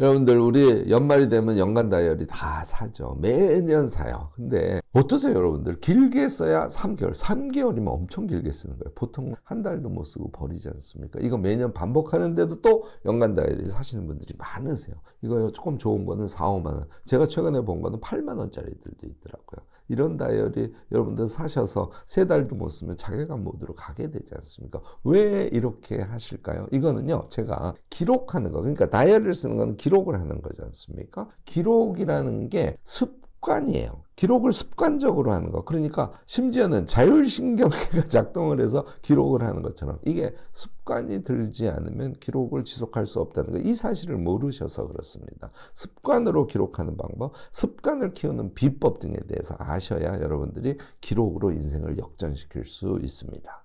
여러분들 우리 연말이 되면 연간 다이어리 다 사죠. 매년 사요. 근데 어떠세요 여러분들? 길게 써야 3개월. 3개월이면 엄청 길게 쓰는 거예요. 보통 한 달도 못 쓰고 버리지 않습니까? 이거 매년 반복하는데도 또 연간 다이어리 사시는 분들이 많으세요. 이거 조금 좋은 거는 4, 5만 원. 제가 최근에 본 거는 8만 원짜리들도 있더라고요. 이런 다이어리 여러분들 사셔서 3달도 못 쓰면 자괴감 모드로 가게 되지 않습니까? 왜 이렇게 하실까요? 이거는요, 제가 기록하는 거, 그러니까 다이어리를 쓰는 건 기록을 하는 거지 않습니까? 기록이라는 게 습관이에요. 기록을 습관적으로 하는 거. 그러니까 심지어는 자율신경계가 작동을 해서 기록을 하는 것처럼 이게 습관이 들지 않으면 기록을 지속할 수 없다는 거. 이 사실을 모르셔서 그렇습니다. 습관으로 기록하는 방법, 습관을 키우는 비법 등에 대해서 아셔야 여러분들이 기록으로 인생을 역전시킬 수 있습니다.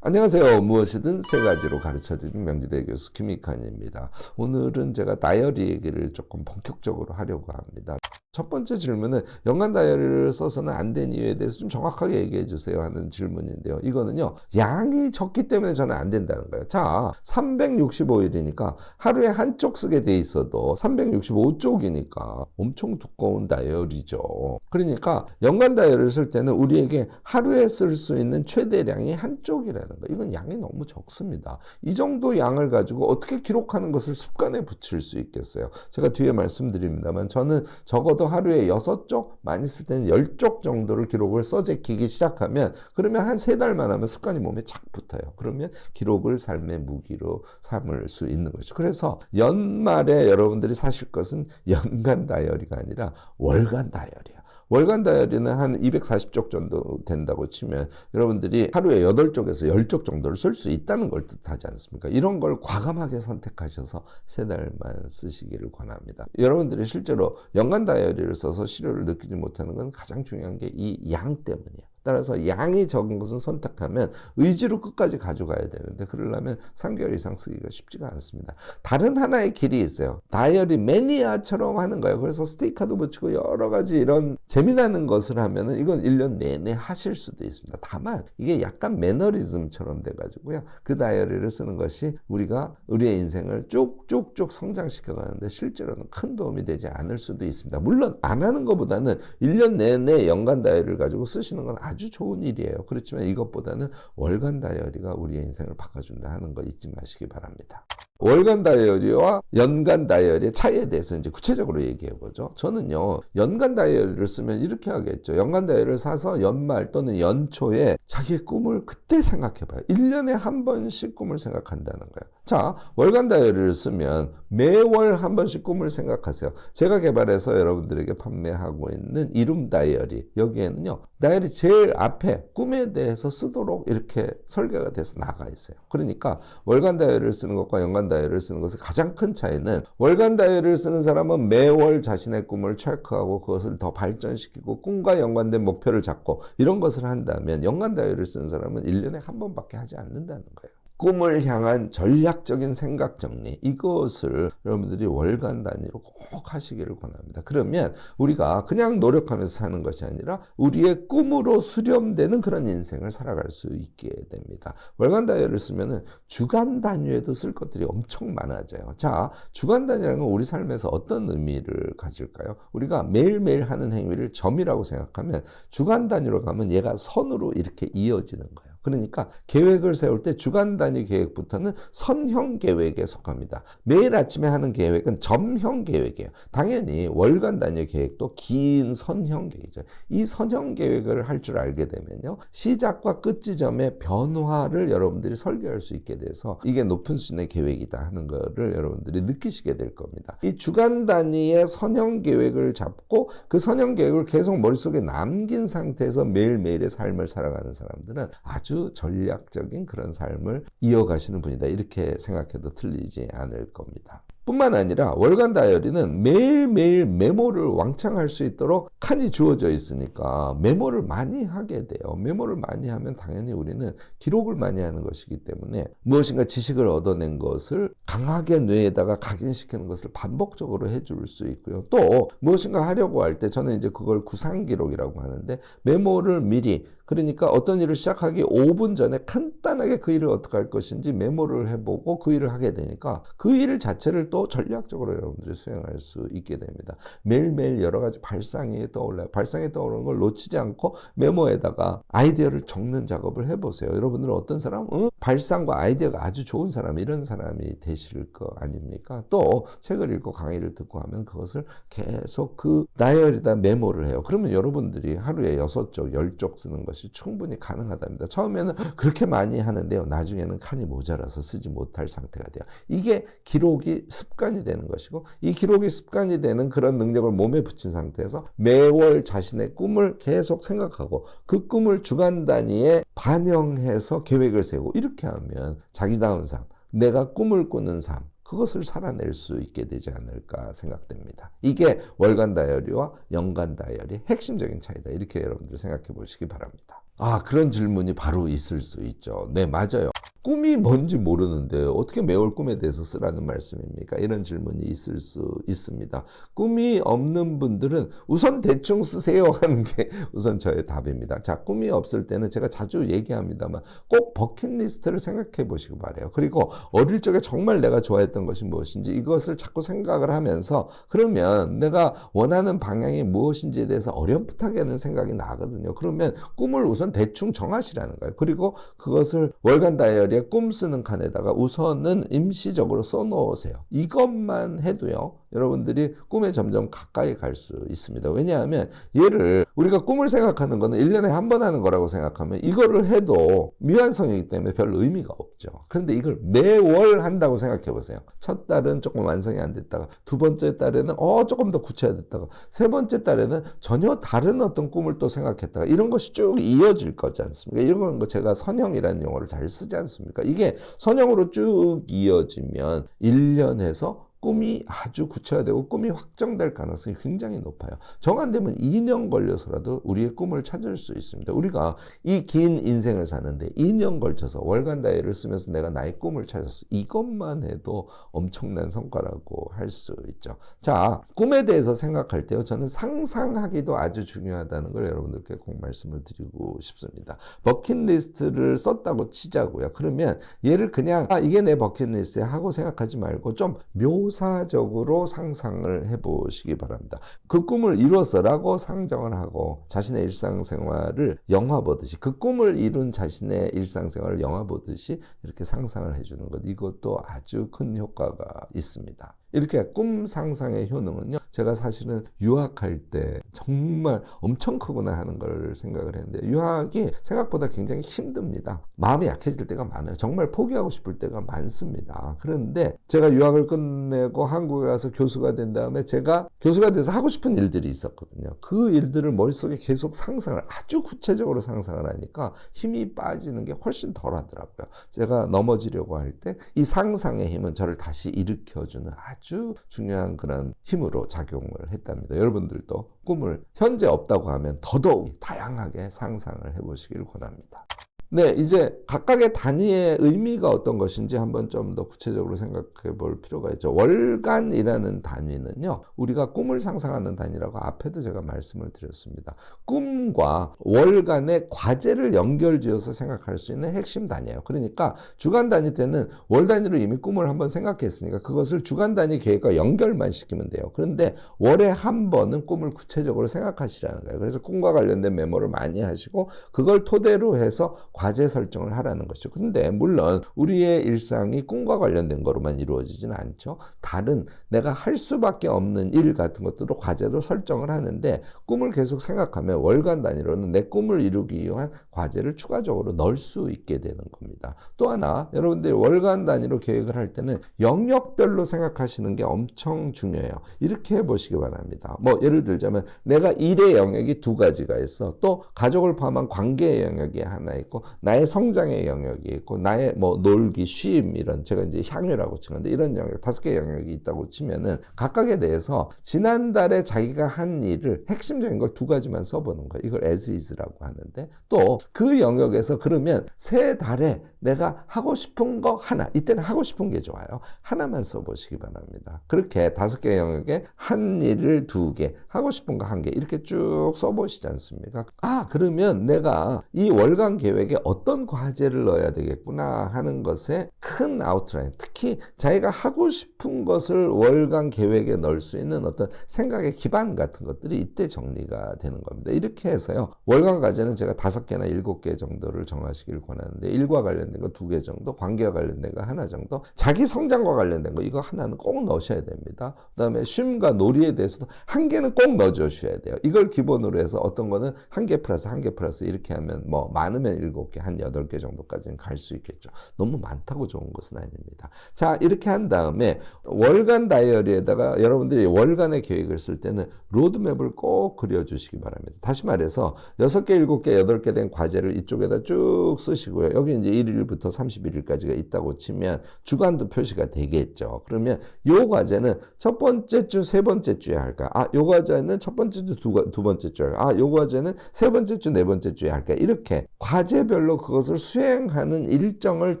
안녕하세요. 무엇이든 3가지로 가르쳐드리는 명지대 교수 김익환입니다. 오늘은 제가 다이어리 얘기를 조금 본격적으로 하려고 합니다. 첫 번째 질문은 연간 다이어리를 써서는 안 된 이유에 대해서 좀 정확하게 얘기해 주세요 하는 질문인데요. 이거는요, 양이 적기 때문에 저는 안 된다는 거예요. 자, 365일이니까 하루에 한쪽 쓰게 돼 있어도 365쪽이니까 엄청 두꺼운 다이어리죠. 그러니까 연간 다이어리를 쓸 때는 우리에게 하루에 쓸 수 있는 최대량이 한쪽이라는 거예요. 이건 양이 너무 적습니다. 이 정도 양을 가지고 어떻게 기록하는 것을 습관에 붙일 수 있겠어요? 제가 뒤에 말씀드립니다만 저는 적어도 하루에 6쪽, 많이 쓸 때는 10쪽 정도를 기록을 써제끼기 시작하면 그러면 한 3달만 하면 습관이 몸에 착 붙어요. 그러면 기록을 삶의 무기로 삼을 수 있는 거죠. 그래서 연말에 여러분들이 사실 것은 연간 다이어리가 아니라 월간 다이어리야. 월간 다이어리는 한 240쪽 정도 된다고 치면 여러분들이 하루에 8쪽에서 10쪽 정도를 쓸 수 있다는 걸 뜻하지 않습니까? 이런 걸 과감하게 선택하셔서 3달만 쓰시기를 권합니다. 여러분들이 실제로 연간 다이어리를 써서 실효를 느끼지 못하는 건 가장 중요한 게 이 양 때문이에요. 따라서 양이 적은 것은 선택하면 의지로 끝까지 가져가야 되는데 그러려면 3개월 이상 쓰기가 쉽지가 않습니다. 다른 하나의 길이 있어요. 다이어리 매니아처럼 하는 거예요. 그래서 스티커도 붙이고 여러 가지 이런 재미나는 것을 하면은 이건 1년 내내 하실 수도 있습니다. 다만 이게 약간 매너리즘처럼 돼가지고요. 그 다이어리를 쓰는 것이 우리의 인생을 쭉쭉쭉 성장시켜 가는데 실제로는 큰 도움이 되지 않을 수도 있습니다. 물론 안 하는 것보다는 1년 내내 연간 다이어리를 가지고 쓰시는 건 아주 좋은 일이에요. 그렇지만 이것보다는 월간 다이어리가 우리의 인생을 바꿔준다 하는 거 잊지 마시기 바랍니다. 월간 다이어리와 연간 다이어리의 차이에 대해서 이제 구체적으로 얘기해 보죠. 저는요, 연간 다이어리를 쓰면 이렇게 하겠죠. 연간 다이어리를 사서 연말 또는 연초에 자기의 꿈을 그때 생각해 봐요. 1년에 한 번씩 꿈을 생각한다는 거예요. 자, 월간 다이어리를 쓰면 매월 한 번씩 꿈을 생각하세요. 제가 개발해서 여러분들에게 판매하고 있는 이룸 다이어리. 여기에는요, 다이어리 제일 앞에 꿈에 대해서 쓰도록 이렇게 설계가 돼서 나가 있어요. 그러니까 월간 다이어리를 쓰는 것과 연간 다이어리를 쓰는 것의 가장 큰 차이는 월간 다이어리를 쓰는 사람은 매월 자신의 꿈을 체크하고 그것을 더 발전시키고 꿈과 연관된 목표를 잡고 이런 것을 한다면 연간 다이어리를 쓰는 사람은 1년에 한 번밖에 하지 않는다는 거예요. 꿈을 향한 전략적인 생각 정리, 이것을 여러분들이 월간 단위로 꼭 하시기를 권합니다. 그러면 우리가 그냥 노력하면서 사는 것이 아니라 우리의 꿈으로 수렴되는 그런 인생을 살아갈 수 있게 됩니다. 월간 다이어리를 쓰면은 주간 단위에도 쓸 것들이 엄청 많아져요. 자, 주간 단위라는 건 우리 삶에서 어떤 의미를 가질까요? 우리가 매일매일 하는 행위를 점이라고 생각하면 주간 단위로 가면 얘가 선으로 이렇게 이어지는 거예요. 그러니까 계획을 세울 때 주간 단위 계획부터는 선형 계획에 속합니다. 매일 아침에 하는 계획은 점형 계획이에요. 당연히 월간 단위 계획도 긴 선형 계획이죠. 이 선형 계획을 할 줄 알게 되면요, 시작과 끝 지점의 변화를 여러분들이 설계할 수 있게 돼서 이게 높은 수준의 계획이다 하는 거를 여러분들이 느끼시게 될 겁니다. 이 주간 단위의 선형 계획을 잡고 그 선형 계획을 계속 머릿속에 남긴 상태에서 매일매일의 삶을 살아가는 사람들은 아주 전략적인 그런 삶을 이어가시는 분이다. 이렇게 생각해도 틀리지 않을 겁니다. 뿐만 아니라 월간 다이어리는 매일매일 메모를 왕창 할 수 있도록 칸이 주어져 있으니까 메모를 많이 하게 돼요. 메모를 많이 하면 당연히 우리는 기록을 많이 하는 것이기 때문에 무엇인가 지식을 얻어낸 것을 강하게 뇌에다가 각인시키는 것을 반복적으로 해줄 수 있고요. 또 무엇인가 하려고 할 때 저는 이제 그걸 구상기록이라고 하는데 메모를 미리, 그러니까 어떤 일을 시작하기 5분 전에 간단하게 그 일을 어떻게 할 것인지 메모를 해보고 그 일을 하게 되니까 그 일 자체를 또 전략적으로 여러분들이 수행할 수 있게 됩니다. 매일매일 여러 가지 발상이 떠올라요. 발상이 떠오르는 걸 놓치지 않고 메모에다가 아이디어를 적는 작업을 해보세요. 여러분들은 어떤 사람? 발상과 아이디어가 아주 좋은 사람, 이런 사람이 되실 거 아닙니까? 또 책을 읽고 강의를 듣고 하면 그것을 계속 그 다이어리에다 메모를 해요. 그러면 여러분들이 하루에 6쪽, 10쪽 쓰는 것이 충분히 가능하답니다. 처음에는 그렇게 많이 하는데요. 나중에는 칸이 모자라서 쓰지 못할 상태가 돼요. 이게 기록이 습관이 되는 것이고, 이 기록이 습관이 되는 그런 능력을 몸에 붙인 상태에서 매월 자신의 꿈을 계속 생각하고 그 꿈을 주간 단위에 반영해서 계획을 세우고, 이렇게 하면 자기다운 삶, 내가 꿈을 꾸는 삶, 그것을 살아낼 수 있게 되지 않을까 생각됩니다. 이게 월간 다이어리와 연간 다이어리의 핵심적인 차이다. 이렇게 여러분들 생각해 보시기 바랍니다. 그런 질문이 바로 있을 수 있죠. 네, 맞아요. 꿈이 뭔지 모르는데 어떻게 매월 꿈에 대해서 쓰라는 말씀입니까? 이런 질문이 있을 수 있습니다. 꿈이 없는 분들은 우선 대충 쓰세요 하는 게 우선 저의 답입니다. 자, 꿈이 없을 때는 제가 자주 얘기합니다만 꼭 버킷리스트를 생각해 보시기 바라요. 그리고 어릴 적에 정말 내가 좋아했던 것이 무엇인지 이것을 자꾸 생각을 하면서, 그러면 내가 원하는 방향이 무엇인지에 대해서 어렴풋하게 하는 생각이 나거든요. 그러면 꿈을 우선 대충 정하시라는 거예요. 그리고 그것을 월간 다이어리에 꿈 쓰는 칸에다가 우선은 임시적으로 써놓으세요. 이것만 해도요, 여러분들이 꿈에 점점 가까이 갈 수 있습니다. 왜냐하면 얘를, 우리가 꿈을 생각하는 거는 1년에 한 번 하는 거라고 생각하면 이거를 해도 미완성이기 때문에 별 의미가 없죠. 그런데 이걸 매월 한다고 생각해 보세요. 첫 달은 조금 완성이 안 됐다가, 두 번째 달에는 조금 더 구체화됐다가, 세 번째 달에는 전혀 다른 어떤 꿈을 또 생각했다가, 이런 것이 쭉 이어질 거지 않습니까? 이런 거 제가 선형이라는 용어를 잘 쓰지 않습니까? 이게 선형으로 쭉 이어지면 1년에서 꿈이 아주 구체화되고 꿈이 확정될 가능성이 굉장히 높아요. 정안되면 2년 걸려서라도 우리의 꿈을 찾을 수 있습니다. 우리가 이 긴 인생을 사는데 2년 걸쳐서 월간 다이어리를 쓰면서 내가 나의 꿈을 찾았어. 이것만 해도 엄청난 성과라고 할 수 있죠. 자, 꿈에 대해서 생각할 때요, 저는 상상하기도 아주 중요하다는 걸 여러분들께 꼭 말씀을 드리고 싶습니다. 버킷리스트를 썼다고 치자고요. 그러면 얘를 그냥 이게 내 버킷리스트야 하고 생각하지 말고 좀 묘사적으로 상상을 해보시기 바랍니다. 그 꿈을 이루었어라고 상정을 하고 자신의 일상생활을 영화 보듯이, 그 꿈을 이룬 자신의 일상생활을 영화 보듯이 이렇게 상상을 해주는 것, 이것도 아주 큰 효과가 있습니다. 이렇게 꿈 상상의 효능은요, 제가 사실은 유학할 때 정말 엄청 크구나 하는 걸 생각을 했는데, 유학이 생각보다 굉장히 힘듭니다. 마음이 약해질 때가 많아요. 정말 포기하고 싶을 때가 많습니다. 그런데 제가 유학을 끝내고 한국에 가서 교수가 된 다음에 제가 교수가 돼서 하고 싶은 일들이 있었거든요. 그 일들을 머릿속에 계속 상상을, 아주 구체적으로 상상을 하니까 힘이 빠지는 게 훨씬 덜 하더라고요. 제가 넘어지려고 할 때 이 상상의 힘은 저를 다시 일으켜주는 아주 중요한 그런 힘으로 작용을 했답니다. 여러분들도 꿈을 현재 없다고 하면 더더욱 다양하게 상상을 해보시길 권합니다. 네, 이제 각각의 단위의 의미가 어떤 것인지 한번 좀 더 구체적으로 생각해 볼 필요가 있죠. 월간이라는 단위는요, 우리가 꿈을 상상하는 단위라고 앞에도 제가 말씀을 드렸습니다. 꿈과 월간의 과제를 연결지어서 생각할 수 있는 핵심 단위예요. 그러니까 주간 단위 때는 월 단위로 이미 꿈을 한번 생각했으니까 그것을 주간 단위 계획과 연결만 시키면 돼요. 그런데 월에 한 번은 꿈을 구체적으로 생각하시라는 거예요. 그래서 꿈과 관련된 메모를 많이 하시고 그걸 토대로 해서 과제 설정을 하라는 것이죠. 근데 물론 우리의 일상이 꿈과 관련된 거로만 이루어지지는 않죠. 다른 내가 할 수밖에 없는 일 같은 것들로 과제도 설정을 하는데, 꿈을 계속 생각하면 월간 단위로는 내 꿈을 이루기 위한 과제를 추가적으로 넣을 수 있게 되는 겁니다. 또 하나, 여러분들이 월간 단위로 계획을 할 때는 영역별로 생각하시는 게 엄청 중요해요. 이렇게 해보시기 바랍니다. 뭐 예를 들자면 내가 일의 영역이 2가지가 있어. 또 가족을 포함한 관계의 영역이 하나 있고, 나의 성장의 영역이 있고 나의 뭐 놀기, 쉼 이런 제가 이제 향유라고 치는데 이런 영역 5개 영역이 있다고 치면은 각각에 대해서 지난달에 자기가 한 일을 핵심적인 걸 2가지만 써보는 거예요. 이걸 as is라고 하는데 또 그 영역에서 그러면 새 달에 내가 하고 싶은 거 하나, 이때는 하고 싶은 게 좋아요. 하나만 써보시기 바랍니다. 그렇게 5개 영역에 한 일을 2개, 하고 싶은 거 1개 이렇게 쭉 써보시지 않습니까? 그러면 내가 이 월간 계획에 어떤 과제를 넣어야 되겠구나 하는 것에 큰 아웃라인, 특히 자기가 하고 싶은 것을 월간 계획에 넣을 수 있는 어떤 생각의 기반 같은 것들이 이때 정리가 되는 겁니다. 이렇게 해서요, 월간 과제는 제가 5개나 7개 정도를 정하시길 권하는데 일과 관련된 거 2개 정도, 관계와 관련된 거 하나 정도, 자기 성장과 관련된 거 이거 하나는 꼭 넣으셔야 됩니다. 그 다음에 쉼과 놀이에 대해서도 1개는 꼭 넣어주셔야 돼요. 이걸 기본으로 해서 어떤 거는 1개 플러스 1개 플러스 이렇게 하면 뭐 많으면 7개, 한 8개 정도까지는 갈 수 있겠죠. 너무 많다고 좋은 것은 아닙니다. 자, 이렇게 한 다음에 월간 다이어리에다가 여러분들이 월간의 계획을 쓸 때는 로드맵을 꼭 그려주시기 바랍니다. 다시 말해서 6개, 7개, 8개 된 과제를 이쪽에다 쭉 쓰시고요. 여기 이제 1일부터 31일까지가 있다고 치면 주간도 표시가 되겠죠. 그러면 요 과제는 첫 번째 주, 세 번째 주에 할까? 요 과제는 첫 번째 주, 두 번째 주에 할까? 요 과제는 세 번째 주, 네 번째 주에 할까? 이렇게 과제별로 그것을 수행하는 일정을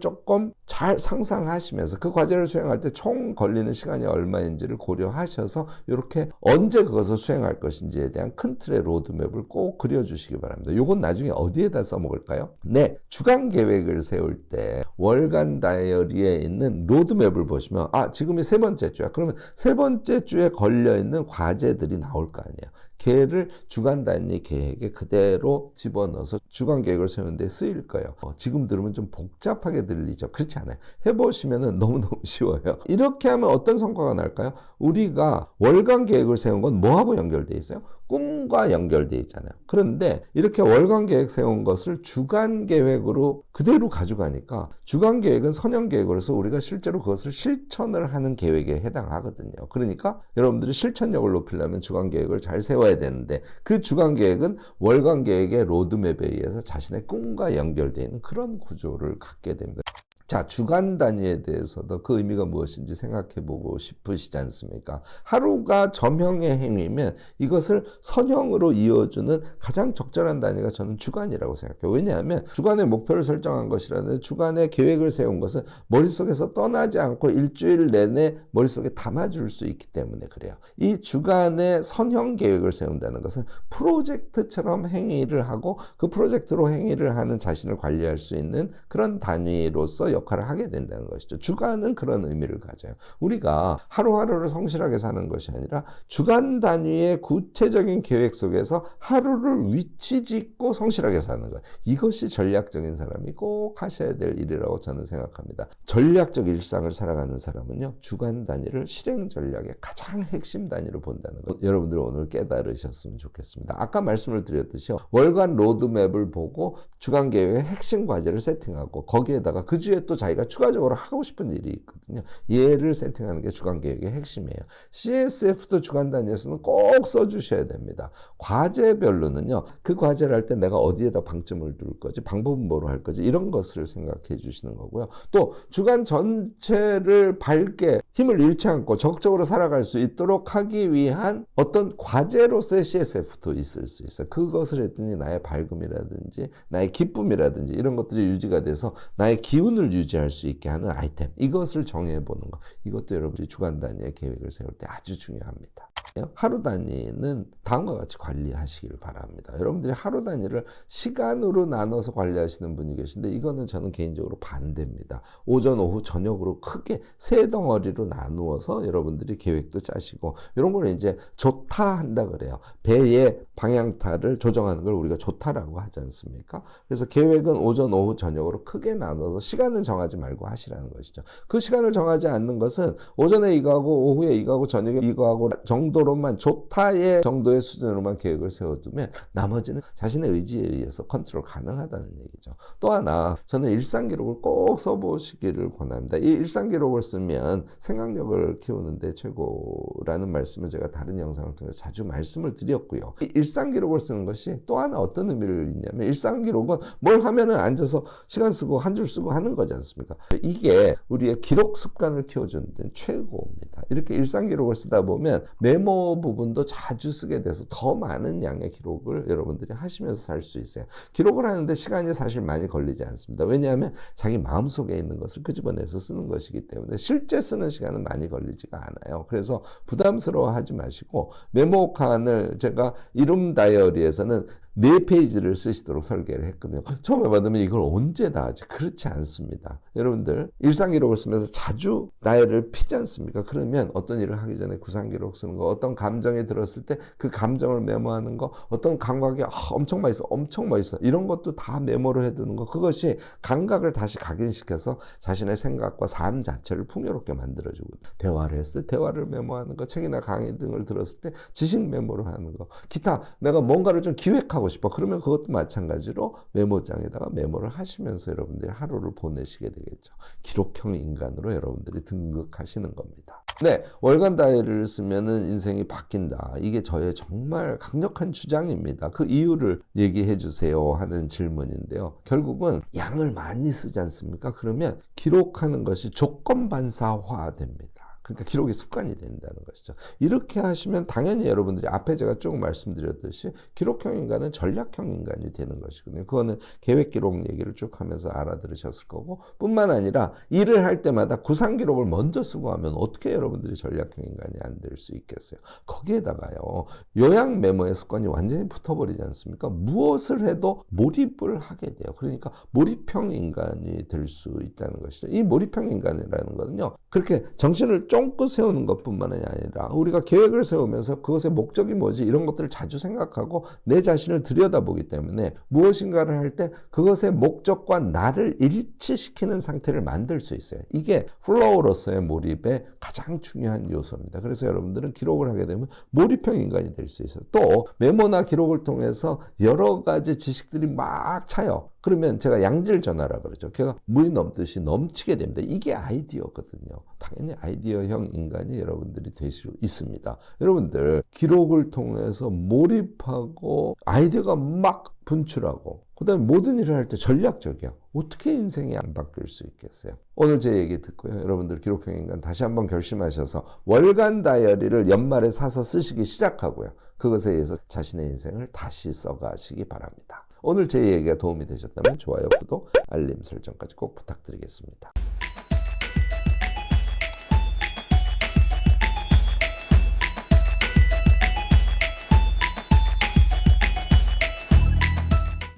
조금 잘 상상하시면서 그 과제를 수행할 때 총 걸리는 시간이 얼마인지를 고려하셔서 이렇게 언제 그것을 수행할 것인지에 대한 큰 틀의 로드맵을 꼭 그려주시기 바랍니다. 요건 나중에 어디에다 써먹을까요? 네, 주간 계획을 세울 때 월간 다이어리에 있는 로드맵을 보시면 지금이 세 번째 주야. 그러면 세 번째 주에 걸려있는 과제들이 나올 거 아니에요. 걔를 주간 단위 계획에 그대로 집어넣어서 주간 계획을 세우는 데 쓰일 거예요. 지금 들으면 좀 복잡하게 들리죠. 그렇지 않아요. 해보시면 너무너무 쉬워요. 이렇게 하면 어떤 성과가 날까요? 우리가 월간 계획을 세운 건 뭐하고 연결되어 있어요? 꿈과 연결되어 있잖아요. 그런데 이렇게 월간 계획 세운 것을 주간 계획으로 그대로 가져가니까 주간 계획은 선형 계획으로서 우리가 실제로 그것을 실천을 하는 계획에 해당하거든요. 그러니까 여러분들이 실천력을 높이려면 주간 계획을 잘 세워야 되는데 그 주간 계획은 월간 계획의 로드맵에 의해서 자신의 꿈과 연결되어 있는 그런 구조를 갖게 됩니다. 자, 주간 단위에 대해서도 그 의미가 무엇인지 생각해보고 싶으시지 않습니까? 하루가 점형의 행위면 이것을 선형으로 이어주는 가장 적절한 단위가 저는 주간이라고 생각해요. 왜냐하면 주간의 목표를 설정한 것이라는 주간의 계획을 세운 것은 머릿속에서 떠나지 않고 일주일 내내 머릿속에 담아줄 수 있기 때문에 그래요. 이 주간의 선형 계획을 세운다는 것은 프로젝트처럼 행위를 하고 그 프로젝트로 행위를 하는 자신을 관리할 수 있는 그런 단위로서 역할을 하게 된다는 것이죠. 주간은 그런 의미를 가져요. 우리가 하루하루를 성실하게 사는 것이 아니라 주간 단위의 구체적인 계획 속에서 하루를 위치 짓고 성실하게 사는 것. 이것이 전략적인 사람이 꼭 하셔야 될 일이라고 저는 생각합니다. 전략적 일상을 살아가는 사람은요, 주간 단위를 실행 전략의 가장 핵심 단위로 본다는 것. 여러분들 오늘 깨달으셨으면 좋겠습니다. 아까 말씀을 드렸듯이 월간 로드맵을 보고 주간 계획의 핵심 과제를 세팅하고 거기에다가 그 주에 또 자기가 추가적으로 하고 싶은 일이 있거든요. 얘를 세팅하는 게 주간 계획의 핵심이에요. CSF도 주간 단위에서는 꼭 써주셔야 됩니다. 과제별로는요, 그 과제를 할 때 내가 어디에다 방점을 둘 거지, 방법은 뭐로 할 거지, 이런 것을 생각해 주시는 거고요. 또 주간 전체를 밝게 힘을 잃지 않고 적극적으로 살아갈 수 있도록 하기 위한 어떤 과제로서의 CSF도 있을 수 있어요. 그것을 했더니 나의 밝음이라든지 나의 기쁨이라든지 이런 것들이 유지가 돼서 나의 기운을 유지할 수 있게 하는 아이템, 이것을 정해보는 것, 이것도 여러분들이 주간 단위의 계획을 세울 때 아주 중요합니다. 하루 단위는 다음과 같이 관리하시길 바랍니다. 여러분들이 하루 단위를 시간으로 나눠서 관리하시는 분이 계신데 이거는 저는 개인적으로 반대입니다. 오전, 오후, 저녁으로 크게 세 덩어리로 나누어서 여러분들이 계획도 짜시고 이런 걸 이제 조타 한다 그래요. 배의 방향타를 조정하는 걸 우리가 조타라고 하지 않습니까? 그래서 계획은 오전, 오후, 저녁으로 크게 나눠서 시간은 정하지 말고 하시라는 것이죠. 그 시간을 정하지 않는 것은 오전에 이거 하고 오후에 이거 하고 저녁에 이거 하고 정도 정도로만 좋다의 정도의 수준으로만 계획을 세워두면 나머지는 자신의 의지에 의해서 컨트롤 가능하다는 얘기죠. 또 하나 저는 일상 기록을 꼭 써보시기를 권합니다. 이 일상 기록을 쓰면 생각력을 키우는데 최고라는 말씀을 제가 다른 영상을 통해서 자주 말씀을 드렸고요. 이 일상 기록을 쓰는 것이 또 하나 어떤 의미를 있냐면 일상 기록은 뭘 하면은 앉아서 시간 쓰고 한 줄 쓰고 하는 거지 않습니까? 이게 우리의 기록 습관을 키워주는 데는 최고입니다. 이렇게 일상 기록을 쓰다 보면 메모 부분도 자주 쓰게 돼서 더 많은 양의 기록을 여러분들이 하시면서 살 수 있어요. 기록을 하는데 시간이 사실 많이 걸리지 않습니다. 왜냐하면 자기 마음속에 있는 것을 끄집어내서 쓰는 것이기 때문에 실제 쓰는 시간은 많이 걸리지가 않아요. 그래서 부담스러워하지 마시고 메모칸을 제가 이룸 다이어리에서는 4페이지를 쓰시도록 설계를 했거든요. 처음에 받으면 이걸 언제 다 하지? 그렇지 않습니다. 여러분들 일상기록을 쓰면서 자주 다이어리를 피지 않습니까? 그러면 어떤 일을 하기 전에 구상기록 쓰는 거, 어떤 감정이 들었을 때 그 감정을 메모하는 거, 어떤 감각이 엄청 맛있어 이런 것도 다 메모를 해두는 거, 그것이 감각을 다시 각인시켜서 자신의 생각과 삶 자체를 풍요롭게 만들어주거든요. 대화를 했을 때 대화를 메모하는 거, 책이나 강의 등을 들었을 때 지식 메모를 하는 거, 기타 내가 뭔가를 좀 기획하고 싶어. 그러면 그것도 마찬가지로 메모장에다가 메모를 하시면서 여러분들이 하루를 보내시게 되겠죠. 기록형 인간으로 여러분들이 등극하시는 겁니다. 네, 월간 다이어리를 쓰면은 인생이 바뀐다. 이게 저의 정말 강력한 주장입니다. 그 이유를 얘기해 주세요 하는 질문인데요. 결국은 양을 많이 쓰지 않습니까? 그러면 기록하는 것이 조건반사화 됩니다. 그러니까 기록이 습관이 된다는 것이죠. 이렇게 하시면 당연히 여러분들이 앞에 제가 쭉 말씀드렸듯이 기록형 인간은 전략형 인간이 되는 것이거든요. 그거는 계획 기록 얘기를 쭉 하면서 알아들으셨을 거고, 뿐만 아니라 일을 할 때마다 구상 기록을 먼저 쓰고 하면 어떻게 여러분들이 전략형 인간이 안 될 수 있겠어요. 거기에다가요, 요약 메모의 습관이 완전히 붙어버리지 않습니까? 무엇을 해도 몰입을 하게 돼요. 그러니까 몰입형 인간이 될 수 있다는 것이죠. 이 몰입형 인간이라는 거는요, 그렇게 정신을 쫑긋 세우는 것뿐만 아니라 우리가 계획을 세우면서 그것의 목적이 뭐지 이런 것들을 자주 생각하고 내 자신을 들여다보기 때문에 무엇인가를 할 때 그것의 목적과 나를 일치시키는 상태를 만들 수 있어요. 이게 플로우로서의 몰입의 가장 중요한 요소입니다. 그래서 여러분들은 기록을 하게 되면 몰입형 인간이 될 수 있어요. 또 메모나 기록을 통해서 여러 가지 지식들이 막 차요. 그러면 제가 양질전화라 그러죠. 걔가 물이 넘듯이 넘치게 됩니다. 이게 아이디어거든요. 당연히 아이디어형 인간이 여러분들이 될 수 있습니다. 여러분들 기록을 통해서 몰입하고 아이디어가 막 분출하고 그다음에 모든 일을 할 때 전략적이야. 어떻게 인생이 안 바뀔 수 있겠어요? 오늘 제 얘기 듣고요. 여러분들 기록형 인간 다시 한번 결심하셔서 월간 다이어리를 연말에 사서 쓰시기 시작하고요. 그것에 의해서 자신의 인생을 다시 써가시기 바랍니다. 오늘 제 얘기가 도움이 되셨다면 좋아요, 구독, 알림 설정까지 꼭 부탁드리겠습니다.